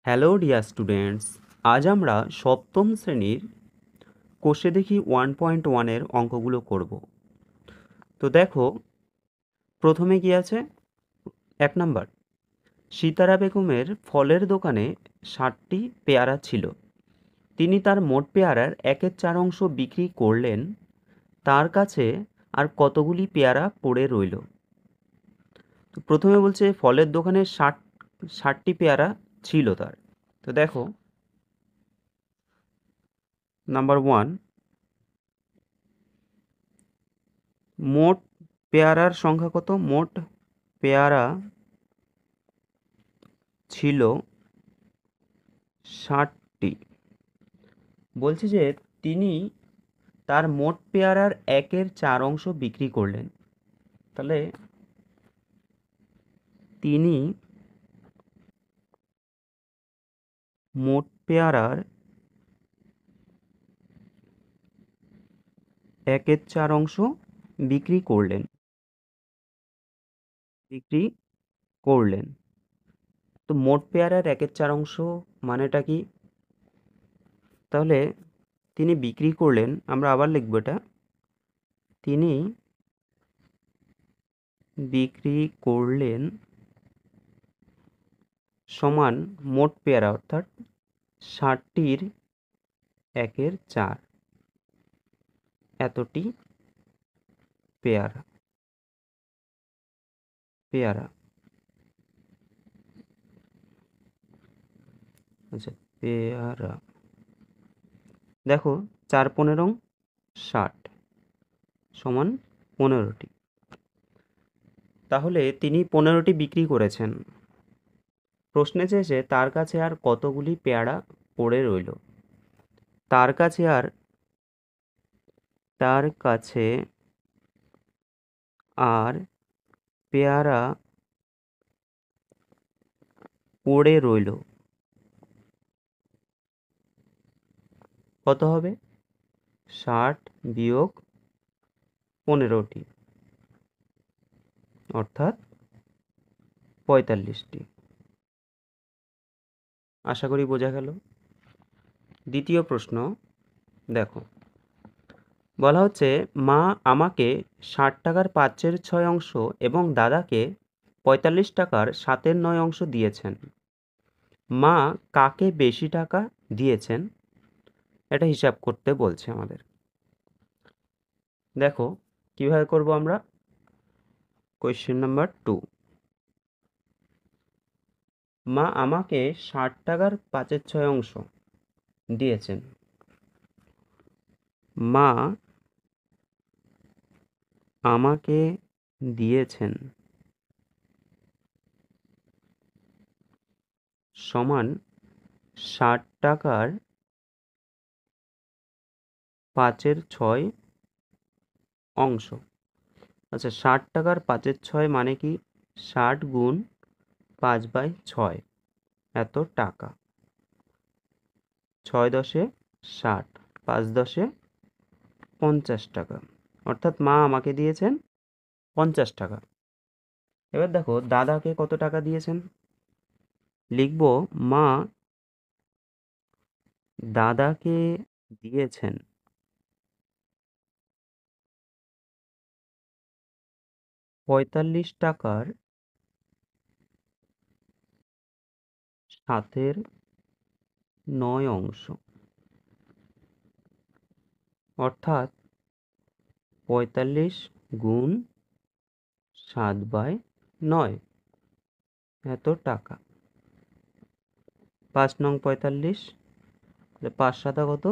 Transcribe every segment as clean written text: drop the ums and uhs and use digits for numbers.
Hello dear students, আজ আমরা সপ্তম শ্রেণীর কোষে দেখি 1.1-এর অঙ্কগুলো করব। তো দেখো, প্রথমে কি আছে? 1 নাম্বার, সিতারা বেগমের ফলের দোকানে 60টি পেয়ারা ছিল। তিনি তার মোট পেয়ারার 1/4 বিক্রি করলেন। তার কাছে আর কতগুলি পেয়ারা পড়ে রইল? তো প্রথমে বলছে ফলের দোকানে 60টি পেয়ারা ছিল তার। তো দেখো, নাম্বার 1, মোট পেয়ারার সংখ্যা কত? মোট পেয়ারা ছিল 60টি। বলছে যে তিনি তার মোট পেয়ারার 1/4 বিক্রি করলেন। তাহলে তিনি মোট পেয়ারার 1/4 বিক্রি করলেন। বিক্রি করলেন। তো মোট পেয়ারার 1/4 মানেটা কি? তাহলে তিনি বিক্রি করলেন, আমরা আবার লিখব এটা। তিনি বিক্রি করলেন সমান মোট পেয়ারা, অর্থাৎ 60টির 1/4, এতটি পেয়ারা। পেয়ারা আচ্ছা, পেয়ারা। দেখো, 4×15 = 60 সমান 15টি। তাহলে তিনি 15টি বিক্রি করেছেন। প্রশ্নে চেয়েছে তার কাছে আর কতগুলি পেয়ারা পড়ে রইল। তার কাছে আর পেয়ারা পড়ে রইল কত হবে? 60 বিয়োগ 15টি, অর্থাৎ 45টি। আশা করি বোঝা গেল। দ্বিতীয় প্রশ্ন দেখো, বলা হচ্ছে মা আমাকে 60 টাকার 5/6 এবং দাদাকে 45 টাকার 7/9 দিয়েছেন। মা কাকে বেশি টাকা দিয়েছেন? এটা হিসাব করতে বলছে আমাদের। দেখো কিভাবে করব আমরা। কোয়েশ্চেন নাম্বার 2, মা আমাকে 60 টাকার 5/6 দিয়েছেন। মা আমাকে দিয়েছেন সমান 60 টাকার 5/6। আচ্ছা, 60 টাকার 5/6 মানে কি? 60 গুণ 5/6, এত টাকা। 6×10 = 60, 5×10 = 50 টাকা। অর্থাৎ মা আমাকে দিয়েছেন 50 টাকা। এবার দেখো দাদাকে কত টাকা দিয়েছেন। লিখব মা দাদাকে দিয়েছেন 45 টাকার 7/9, অর্থাৎ 45 গুণ 7/9, এত টাকা। 5 নং 45, 5×7 কত?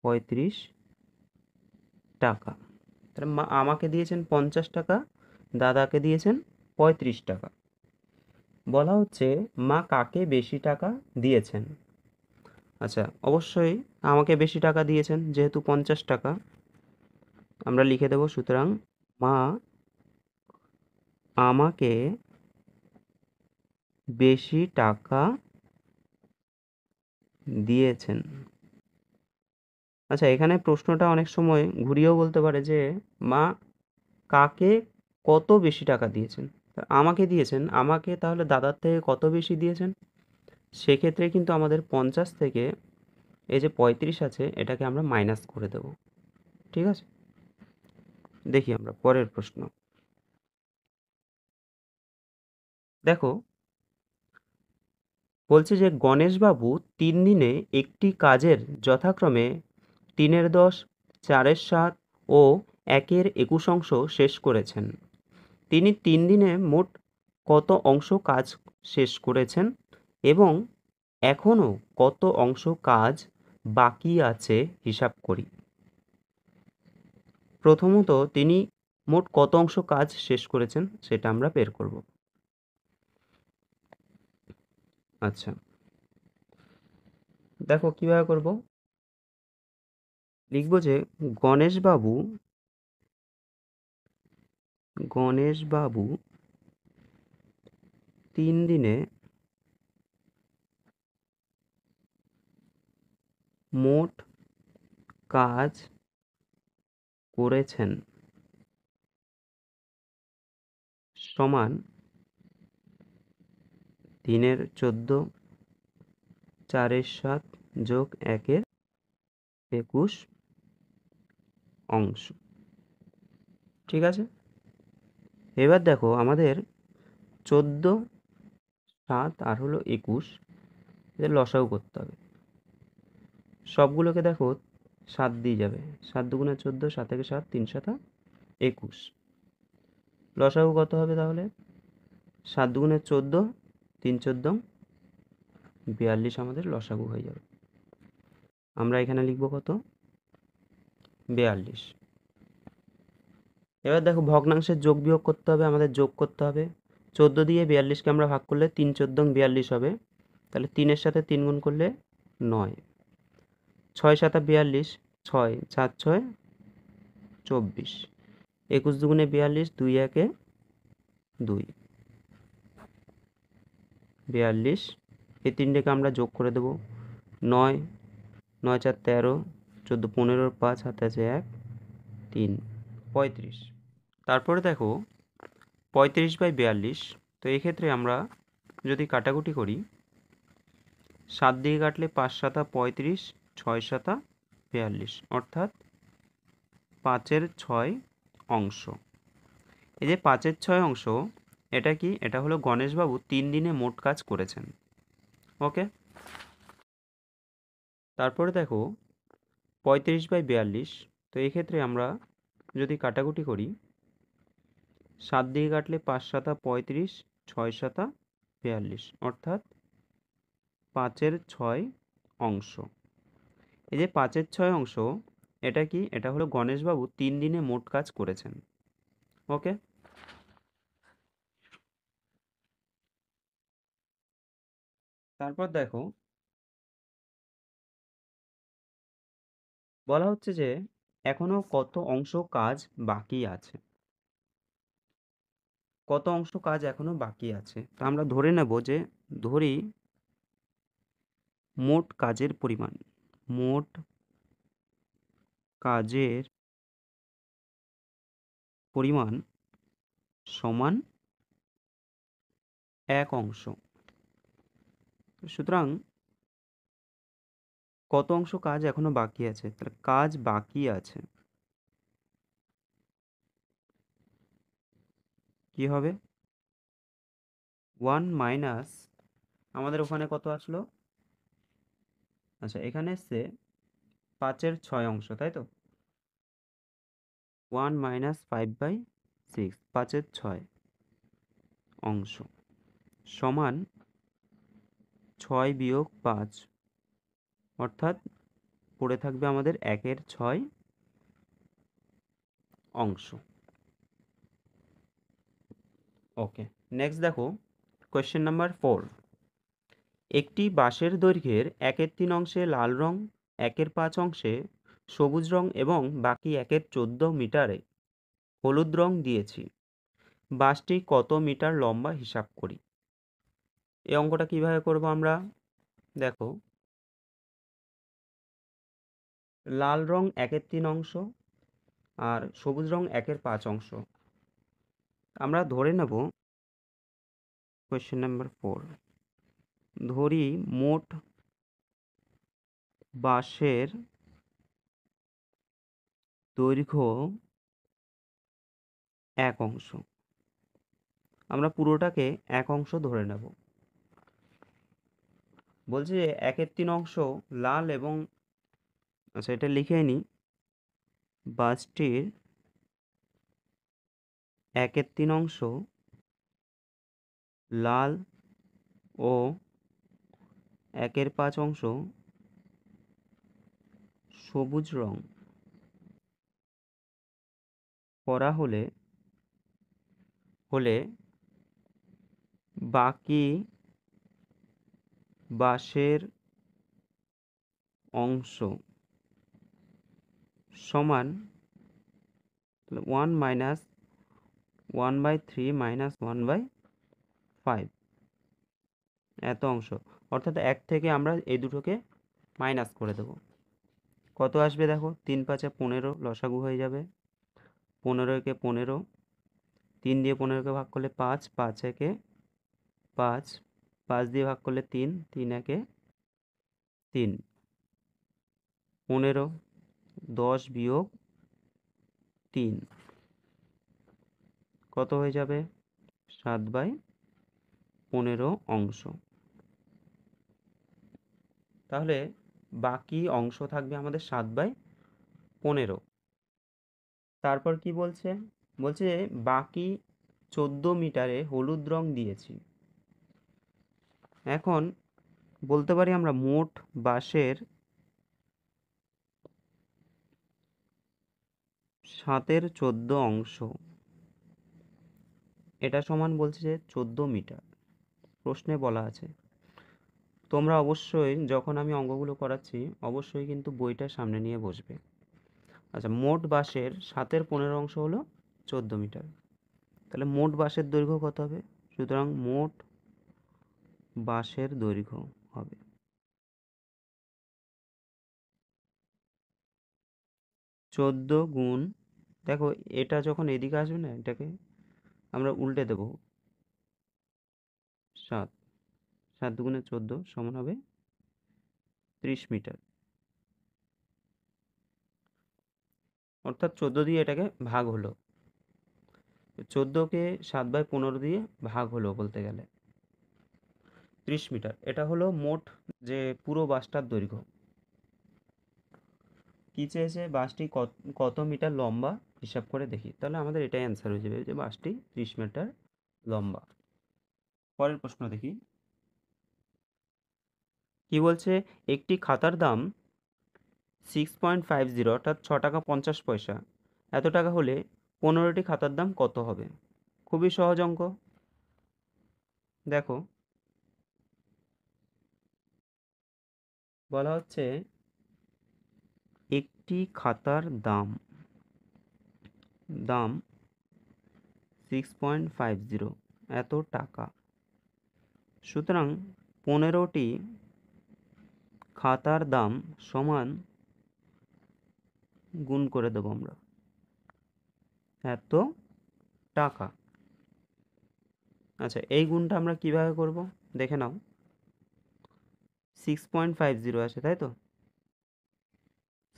35 টাকা। তাহলে মা আমাকে দিয়েছেন 50 টাকা, দাদাকে দিয়েছেন 35 টাকা। বলা হচ্ছে মা কাকে বেশি টাকা দিয়েছেন। আচ্ছা, অবশ্যই আমাকে বেশি টাকা দিয়েছেন, যেহেতু 50 টাকা আমরা লিখে দেব। সুতরাং মা আমাকে বেশি টাকা দিয়েছেন। আচ্ছা, এখানে প্রশ্নটা অনেক সময় ঘুরিয়েও বলতে পারে যে মা কাকে কত বেশি টাকা দিয়েছেন। আমাকে দিয়েছেন, আমাকে তাহলে দাদার থেকে কত বেশি দিয়েছেন? সেক্ষেত্রে কিন্তু আমাদের 50 থেকে এই যে 35 আছে এটাকে আমরা মাইনাস করে দেব। ঠিক আছে, দেখি আমরা পরের প্রশ্ন। দেখো, বলছে যে গণেশবাবু 3 দিনে একটি কাজের যথাক্রমে 3-10, 4-7 ও 1-21 অংশ শেষ করেছেন। তিনি 3 দিনে মোট কত অংশ কাজ শেষ করেছেন এবং এখনও কত অংশ কাজ বাকি আছে হিসাব করি। প্রথমত তিনি মোট কত অংশ কাজ শেষ করেছেন সেটা আমরা বের করব। আচ্ছা, দেখো কিভাবে করব। লিখব যে গণেশবাবু গণেশবাবু 3 দিনে মোট কাজ করেছেন সমান দিনের 14, 4-7 যোগ 1-21 অংশ। ঠিক আছে, এবার দেখো আমাদের 14, 7 আর হলো 21 এদের লসাগু করতে হবে। সবগুলোকে দেখো 7 দিয়ে যাবে, 7 দুগুণে 14, 7 থেকে 7, 3 7 21। লসাগু কত হবে তাহলে? 7 দুগুণে 14, 3 14 42 আমাদের লসাগু হয়ে যাবে। আমরা এখানে লিখব কত? 42। এবার দেখো ভগ্নাংশের যোগ বিয়োগ করতে হবে, আমাদের যোগ করতে হবে। 14 দিয়ে 42কে আমরা ভাগ করলে 3 14 42 হবে। তাহলে 3-এর সাথে 3 গুণ করলে 9, 6 7 42, 6 4 6 24, 21 দুগুণে 42, 2 1 2, 42। এই তিনটেকে আমরা যোগ করে দেবো। 9 9 4 13, 14 15, 5 হাতে আছে 1, 3, 35। তারপরে দেখো 35/42, তো এক্ষেত্রে আমরা যদি কাটাকুটি করি, 7 দিয়ে কাটলে 5 7 35, 6 7 42, অর্থাৎ 5/6 অংশ। এই যে 5/6 অংশ, এটা কি? এটা হলো গণেশবাবু 3 দিনে মোট কাজ করেছেন। ওকে, তারপরে দেখো 35/42, তো এক্ষেত্রে আমরা যদি কাটাকুটি করি, 7 দিয়ে কাটলে 5 7 35, 6 7 42, অর্থাৎ 5/6 অংশ। এই যে 5/6 অংশ, এটা কি? এটা হলো গণেশবাবু 3 দিনে মোট কাজ করেছেন। ওকে, তারপর দেখো বলা হচ্ছে যে এখনো কত অংশ কাজ বাকি আছে। কত অংশ কাজ এখনো বাকি আছে, তো আমরা ধরে নেব যে, ধরি মোট কাজের পরিমাণ, মোট কাজের পরিমাণ সমান 1 অংশ। সুতরাং কত অংশ কাজ এখনো বাকি আছে? তাহলে কাজ বাকি আছে কি হবে? 1 মাইনাস, আমাদের ওখানে কত আসলো? আচ্ছা, এখানে এসছে 5/6 অংশ, তাই তো? 1 মাইনাস 5/6, 5/6 অংশ সমান 6 বিয়োগ 5, অর্থাৎ পড়ে থাকবে আমাদের 1/6 অংশ। ওকে, নেক্সট দেখো কোয়েশ্চেন নাম্বার 4। একটি বাঁশের দৈর্ঘ্যের 1/3 অংশে লাল রং, 1/5 অংশে সবুজ রং এবং বাকি 1/14 মিটারে হলুদ রং দিয়েছি। বাঁশটি কত মিটার লম্বা হিসাব করি। এই অঙ্কটা কিভাবে করব আমরা? দেখো, লাল রং 1/3 অংশ আর সবুজ রং 1/5 অংশ। আমরা ধরে নেব কোয়েশ্চেন নাম্বার 4, ধরি মোট বাঁশের দৈর্ঘ্য 1 অংশ। আমরা পুরোটাকে 1 অংশ ধরে নেব। বলছে যে 1/3 অংশ লাল এবং আচ্ছা এটা লিখে নিই, বাঁশটির 1/3 অংশ লাল ও 1/5 অংশ সবুজ রং করা হলে বাকি বাঁশের অংশ সমান 1 মাইনাস 1/3 মাইনাস 1/5 এত অংশ। অর্থাৎ 1 থেকে আমরা এই দুটোকে মাইনাস করে দেব। কত আসবে দেখো, 3 5 15 লসাগু হয়ে যাবে। 15 একে 15, 3 দিয়ে 15কে ভাগ করলে 5, 5 একে 5, 5 দিয়ে ভাগ করলে 3, 3 একে 3, 15, 10 বিয়োগ 3 কত হয়ে যাবে, 7/15 অংশ। তাহলে বাকি অংশ থাকবে আমাদের 7/15। তারপর কি বলছে, বলছে বাকি 14 মিটারে হলুদ রং দিয়েছি। এখন বলতে পারি আমরা মোট বাঁশের 7/14 অংশ, এটা সমান বলছে যে 14 মিটার। প্রশ্নে বলা আছে। তোমরা অবশ্যই যখন আমি অঙ্কগুলো করাচ্ছি অবশ্যই কিন্তু বইটা সামনে নিয়ে বসবে। আচ্ছা, মোট বাঁশের 7/15 অংশ হলো 14 মিটার। তাহলে মোট বাঁশের দৈর্ঘ্য কত হবে? সুতরাং মোট বাঁশের দৈর্ঘ্য হবে 14 গুণ, দেখো এটা যখন এদিকে আসবে না এটাকে আমরা উল্টে দেব, 7, 7 দুগুণে 14 সমান হবে 30 মিটার। অর্থাৎ 14 দিয়ে এটাকে ভাগ হলো, 14কে 7/15 দিয়ে ভাগ হলো বলতে গেলে 30 মিটার। এটা হলো মোট যে পুরো বাসটার দৈর্ঘ্য। কি চেয়েছে, বাসটি কত মিটার লম্বা হিসাব করে দেখি, তাহলে আমাদের এটাই অ্যান্সার হয়ে যাবে যে বাসটি 30 মিটার লম্বা। পরের প্রশ্ন দেখি কি বলছে, একটি খাতার দাম 6.50 অর্থাৎ 6 টাকা 50 পয়সা এত টাকা হলে 15টি খাতার দাম কত হবে? খুবই সহজ অঙ্ক। দেখো বলা হচ্ছে একটি খাতার দাম 6.50 এত টাকা, সুতরাং 15টি খাতার দাম সমান গুণ করে দেবো আমরা এত টাকা। আচ্ছা, এই গুণটা আমরা কিভাবে করব দেখে নাও। 6.50 আছে তাই তো,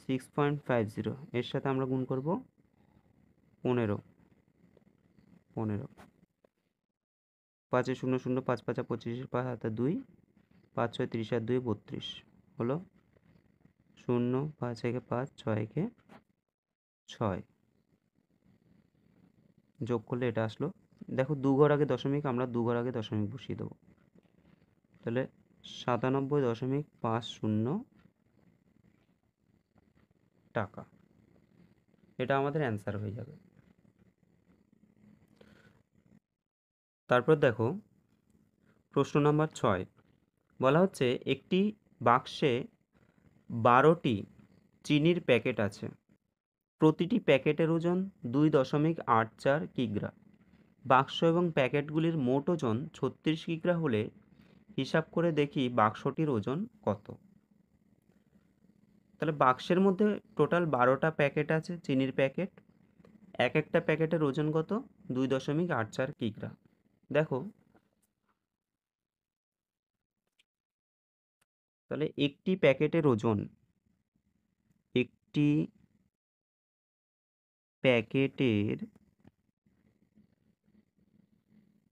6.50 এর সাথে আমরা গুণ করব 15, 5 0 0, 5 5 25, 5 হাতে 2, 5 6 30 আর 2 32 হলো 0, 5 একে 5, 6 একে 6 যোগ করলে এটা আসলো। দেখো 2 ঘর আগে দশমিক, আমরা 2 ঘর আগে দশমিক বসিয়ে দেবো, তাহলে 97.50 টাকা। এটা আমাদের অ্যান্সার হয়ে যাবে। তারপর দেখো প্রশ্ন নাম্বার 6 বলা হচ্ছে একটি বাক্সে 12টি চিনির প্যাকেট আছে, প্রতিটি প্যাকেটের ওজন 2.84 কিগ্রা। বাক্স এবং প্যাকেটগুলির মোট ওজন 36 কিগ্রা হলে হিসাব করে দেখি বাক্সটির ওজন কত। তাহলে বাক্সের মধ্যে টোটাল 12টা প্যাকেট আছে চিনির প্যাকেট, এক একটা প্যাকেটের ওজন কত, 2.84 কিগ্রা। দেখো তাহলে একটি প্যাকেটের ওজন, একটি প্যাকেটের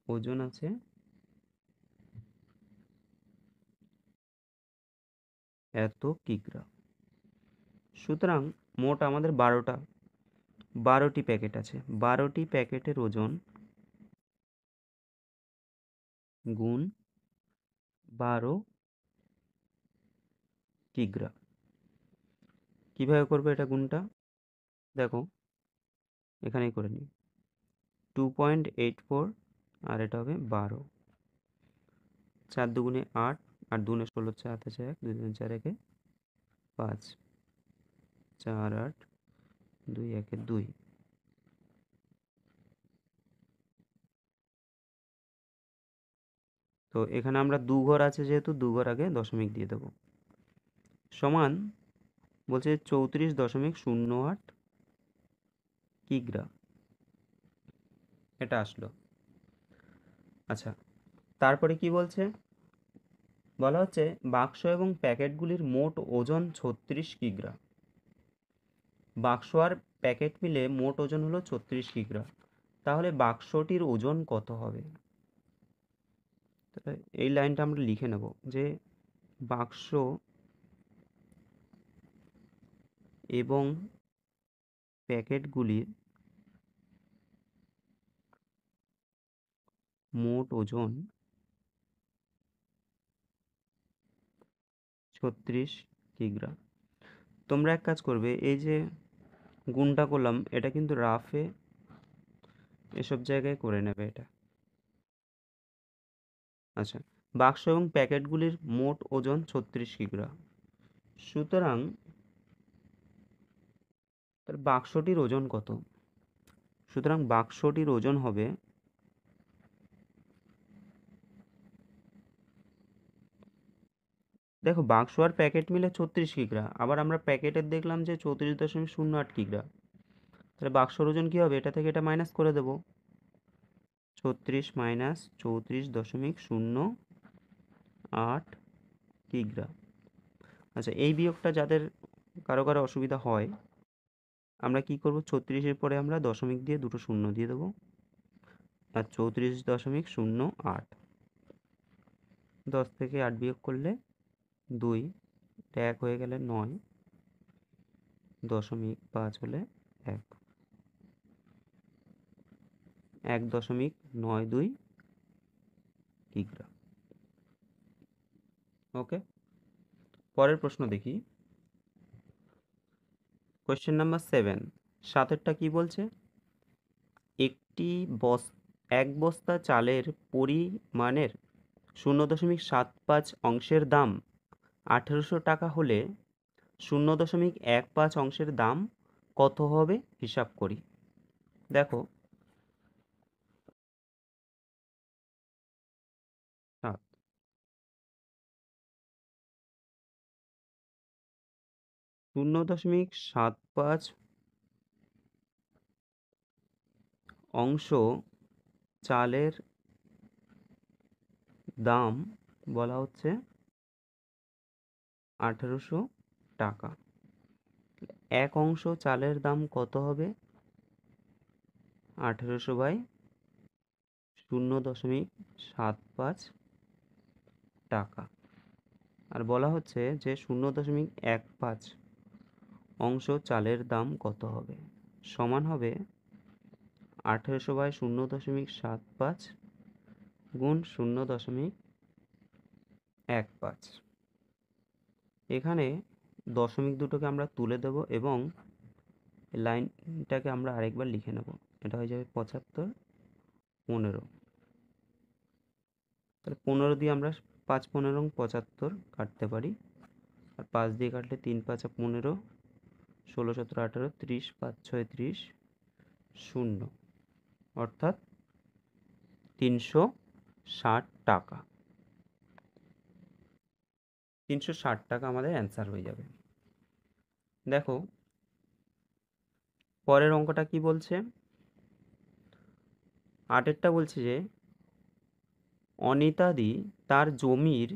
ওজন আছে এত কিগ্রা। সুতরাং মোট আমাদের 12টি প্যাকেট আছে, 12টি প্যাকেটের ওজন গুণ 12 কিগ্রা। কিভাবে করবো এটা গুণটা? দেখো এখানেই করে নিই, 2.84 আর এটা হবে 12, 4 দুগুণে 8, 8 দুগুণে 16, 4 আছে 1, 2 দুগুণে 4, 1 5, 4 8, 2 1 2। তো এখানে আমরা 2 ঘর আছে যেহেতু 2 ঘর আগে দশমিক দিয়ে দেবো, সমান বলছে 34.08 কিগ্রা, এটা আসলো। আচ্ছা, তারপরে কি বলছে? বলা হচ্ছে বাক্স এবং প্যাকেটগুলির মোট ওজন 36 কিগ্রা। বাক্স আর প্যাকেট মিলে মোট ওজন হলো 36 কিগ্রা। তাহলে বাক্সটির ওজন কত হবে? তাহলে এই লাইনটা আমরা লিখে নেব যে বাক্স এবং প্যাকেটগুলির মোট ওজন 36 কিগ্রা। তোমরা এক কাজ করবে, এই যে গুণটা করলাম এটা কিন্তু রাফে এসব জায়গায় করে নেবে এটা। আচ্ছা, বাক্স এবং প্যাকেটগুলির মোট ওজন 36 কিগ্রা। সুতরাং তার বাক্সটির ওজন কত? সুতরাং বাক্সটির ওজন হবে, দেখো বাক্স আর প্যাকেট মিলে 36 কিগ্রা, আবার আমরা প্যাকেটের দেখলাম যে 34.08 কিগ্রা। তাহলে বাক্সর ওজন কি হবে? এটা থেকে এটা মাইনাস করে দেব, 36 মাইনাস 34.08 কিগ্রা। আচ্ছা, এই বিয়োগটা যাদের কারো কারো অসুবিধা হয়, আমরা কি করব, 36-এর পরে আমরা দশমিক দিয়ে দুটো শূন্য দিয়ে দেবো, আর 34.08, 10 থেকে 8 বিয়োগ করলে 2, 1 হয়ে গেলে 9, 0.5 হলে 1, 1.92 কিগ্রা। ওকে, পরের প্রশ্ন দেখি, কোয়েশ্চেন নাম্বার 7, সাতেরটা কি বলছে? এক বস্তা চালের পরিমাণের 0.75 অংশের দাম 1800 টাকা হলে 0.15 অংশের দাম কত হবে হিসাব করি। দেখো 0.75 অংশ চালের দাম বলা হচ্ছে 1800 টাকা। এক অংশ চালের দাম কত হবে? 1800/0.75 টাকা। আর বলা হচ্ছে যে 0.15 অংশ চালের দাম কত হবে, সমান হবে 1800/0.75 গুণ 0.15। এখানে দশমিক দুটোকে আমরা তুলে দেব এবং লাইনটাকে আমরা আরেকবার লিখে নেব, এটা হয়ে যাবে 75, 15। তাহলে 15 দিয়ে আমরা 5 15 75 কাটতে পারি, আর 5 দিয়ে কাটলে 3 5 15, 16 17 18 30, 5 6 30, 0, অর্থাৎ 360 টাকা। 360 টাকা আমাদের অ্যান্সার হয়ে যাবে। দেখো পরের অঙ্কটা কি বলছে? 8এরটা বলছে যে অনিতাদি তার জমির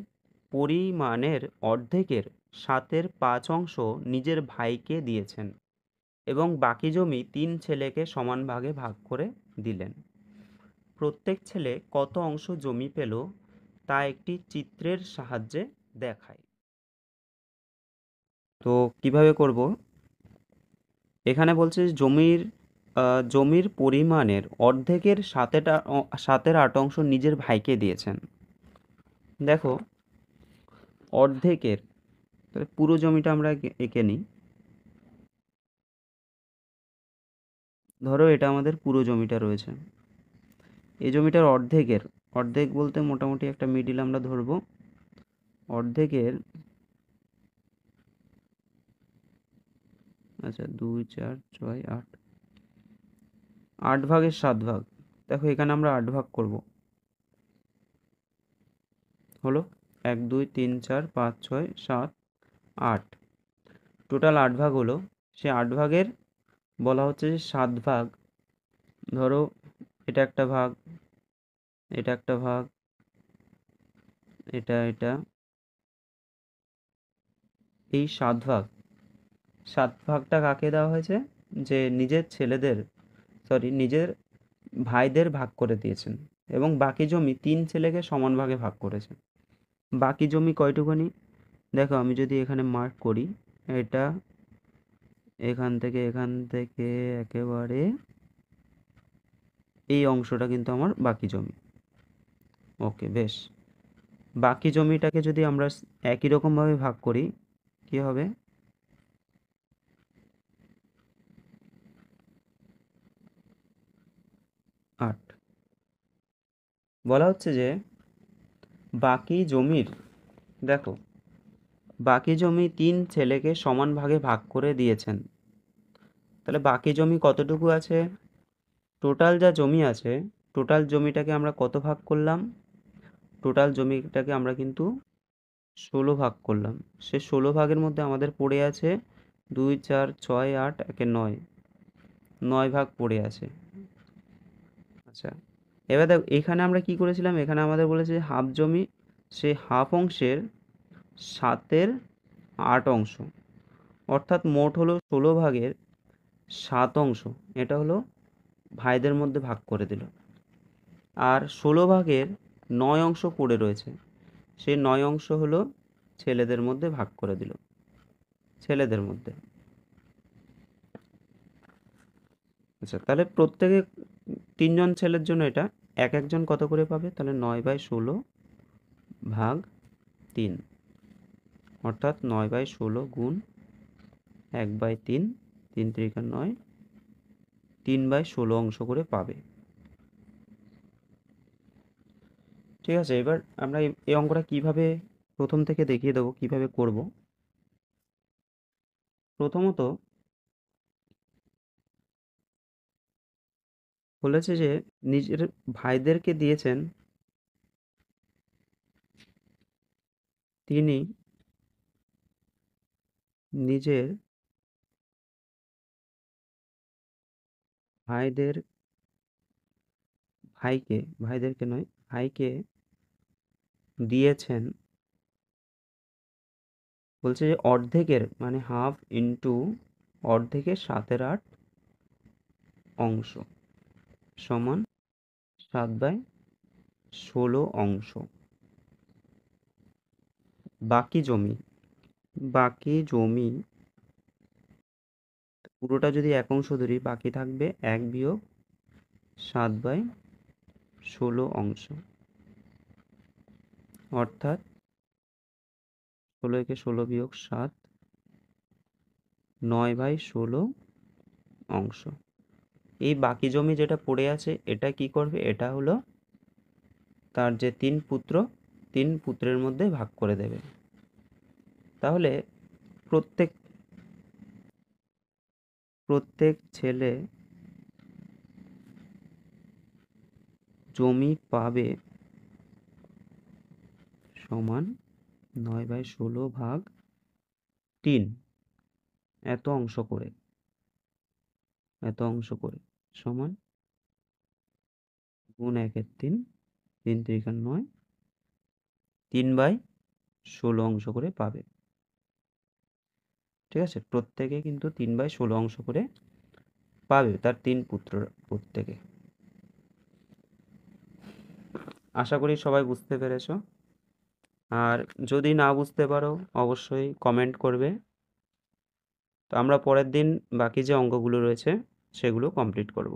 পরিমাণের অর্ধেকের 7/5 নিজের ভাইকে দিয়েছেন এবং বাকি জমি 3 ছেলেকে সমান ভাগে ভাগ করে দিলেন। প্রত্যেক ছেলে কত অংশ জমি পেল তা একটি চিত্রের সাহায্যে দেখায়। তো কিভাবে করব? এখানে বলছে জমির পরিমাণের অর্ধেকের 7/8 নিজের ভাইকে দিয়েছেন। দেখো, অর্ধেকের, তাহলে পুরো জমিটা আমরা এঁকে নিই। ধরো এটা আমাদের পুরো জমিটা রয়েছে, এই জমিটার অর্ধেক বলতে মোটামুটি একটা মিডিল আমরা ধরবো। অর্ধেকের, আচ্ছা 2 4 6 8, 8/7 দেখো এখানে আমরা 8 ভাগ করব। হলো 1 2 3 4 5 6 7 8, টোটাল 8 ভাগ হলো। সে 8 ভাগের বলা হচ্ছে যে 7 ভাগ, ধরো এটা একটা ভাগ, এটা একটা ভাগ, এটা এই 7 ভাগটা কাকে দেওয়া হয়েছে? যে নিজের ভাইদের ভাগ করে দিয়েছেন এবং বাকি জমি 3 ছেলেকে সমান ভাগে ভাগ করেছেন। বাকি জমি কয়টুকুনি? দেখো আমি যদি এখানে মার্ক করি, এটা এখান থেকে একেবারে এই অংশটা কিন্তু আমার বাকি জমি। ওকে, বেশ। বাকি জমিটাকে যদি আমরা একই রকমভাবে ভাগ করি, কি হবে? আট। বলা হচ্ছে যে বাকি জমির, দেখো বাকি জমি 3 ছেলেকে সমান ভাগে ভাগ করে দিয়েছেন। তাহলে বাকি জমি কতটুকু আছে? টোটাল যা জমি আছে, টোটাল জমিটাকে আমরা কত ভাগ করলাম? টোটাল জমিটাকে আমরা কিন্তু 16 ভাগ করলাম। সে 16 ভাগের মধ্যে আমাদের পড়ে আছে 2 4 6 8 একে 9, 9 ভাগ পড়ে আছে। আচ্ছা, এবার দেখো এখানে আমরা কি করেছিলাম, এখানে আমাদের বলেছে হাফ জমি, সেই হাফ অংশের 7/8 অংশ, অর্থাৎ মোট হলো 16 ভাগের 7 অংশ, এটা হলো ভাইদের মধ্যে ভাগ করে দিল। আর 16 ভাগের 9 অংশ পড়ে রয়েছে, সেই 9 অংশ হলো ছেলেদের মধ্যে ভাগ করে দিল, ছেলেদের মধ্যে। আচ্ছা, তাহলে প্রত্যেকে 3 জন ছেলের জন্য এটা এক একজন কত করে পাবে? তাহলে 9/16 ভাগ 3, অর্থাৎ 9/16 গুণ 1/3, 3 3 9, 3/16 অংশ করে পাবে। ঠিক আছে, এবার আমরা এই অঙ্কটা কিভাবে প্রথম থেকে দেখিয়ে দেবো কিভাবে করব। প্রথমত বলেছে যে নিজের ভাইদেরকে দিয়েছেন, তিনি নিজের ভাইদের ভাইদেরকে নয়, ভাইকে দিয়েছেন। বলছে যে অর্ধেকের মানে হাফ ইন্টু অর্ধেকের 7/8 অংশ সমান 7/16 অংশ। বাকি জমি পুরোটা যদি 1 অংশ ধরি, বাকি থাকবে 1 বিয়োগ 7/16 অংশ, অর্থাৎ 16 একে 16 বিয়োগ 7, 9/16 অংশ। এই বাকি জমি যেটা পড়ে আছে, এটা কি করবে? এটা হলো তার যে 3 পুত্রের মধ্যে ভাগ করে দেবে। তাহলে প্রত্যেক প্রত্যেক ছেলে জমি পাবে সমান 9/16 ভাগ 3, এত অংশ করে সমান গুণ 1/3, 3 3 9, 3/16 16 অংশ করে পাবে। ঠিক আছে, প্রত্যেকে কিন্তু 3/16 অংশ করে পাবে, তার 3 পুত্র প্রত্যেকে। আশা করি সবাই বুঝতে পেরেছো। আর যদি না বুঝতে পারো অবশ্যই কমেন্ট করবে। তো আমরা পরের দিন বাকি যে অঙ্কগুলো রয়েছে সেগুলো কমপ্লিট করব।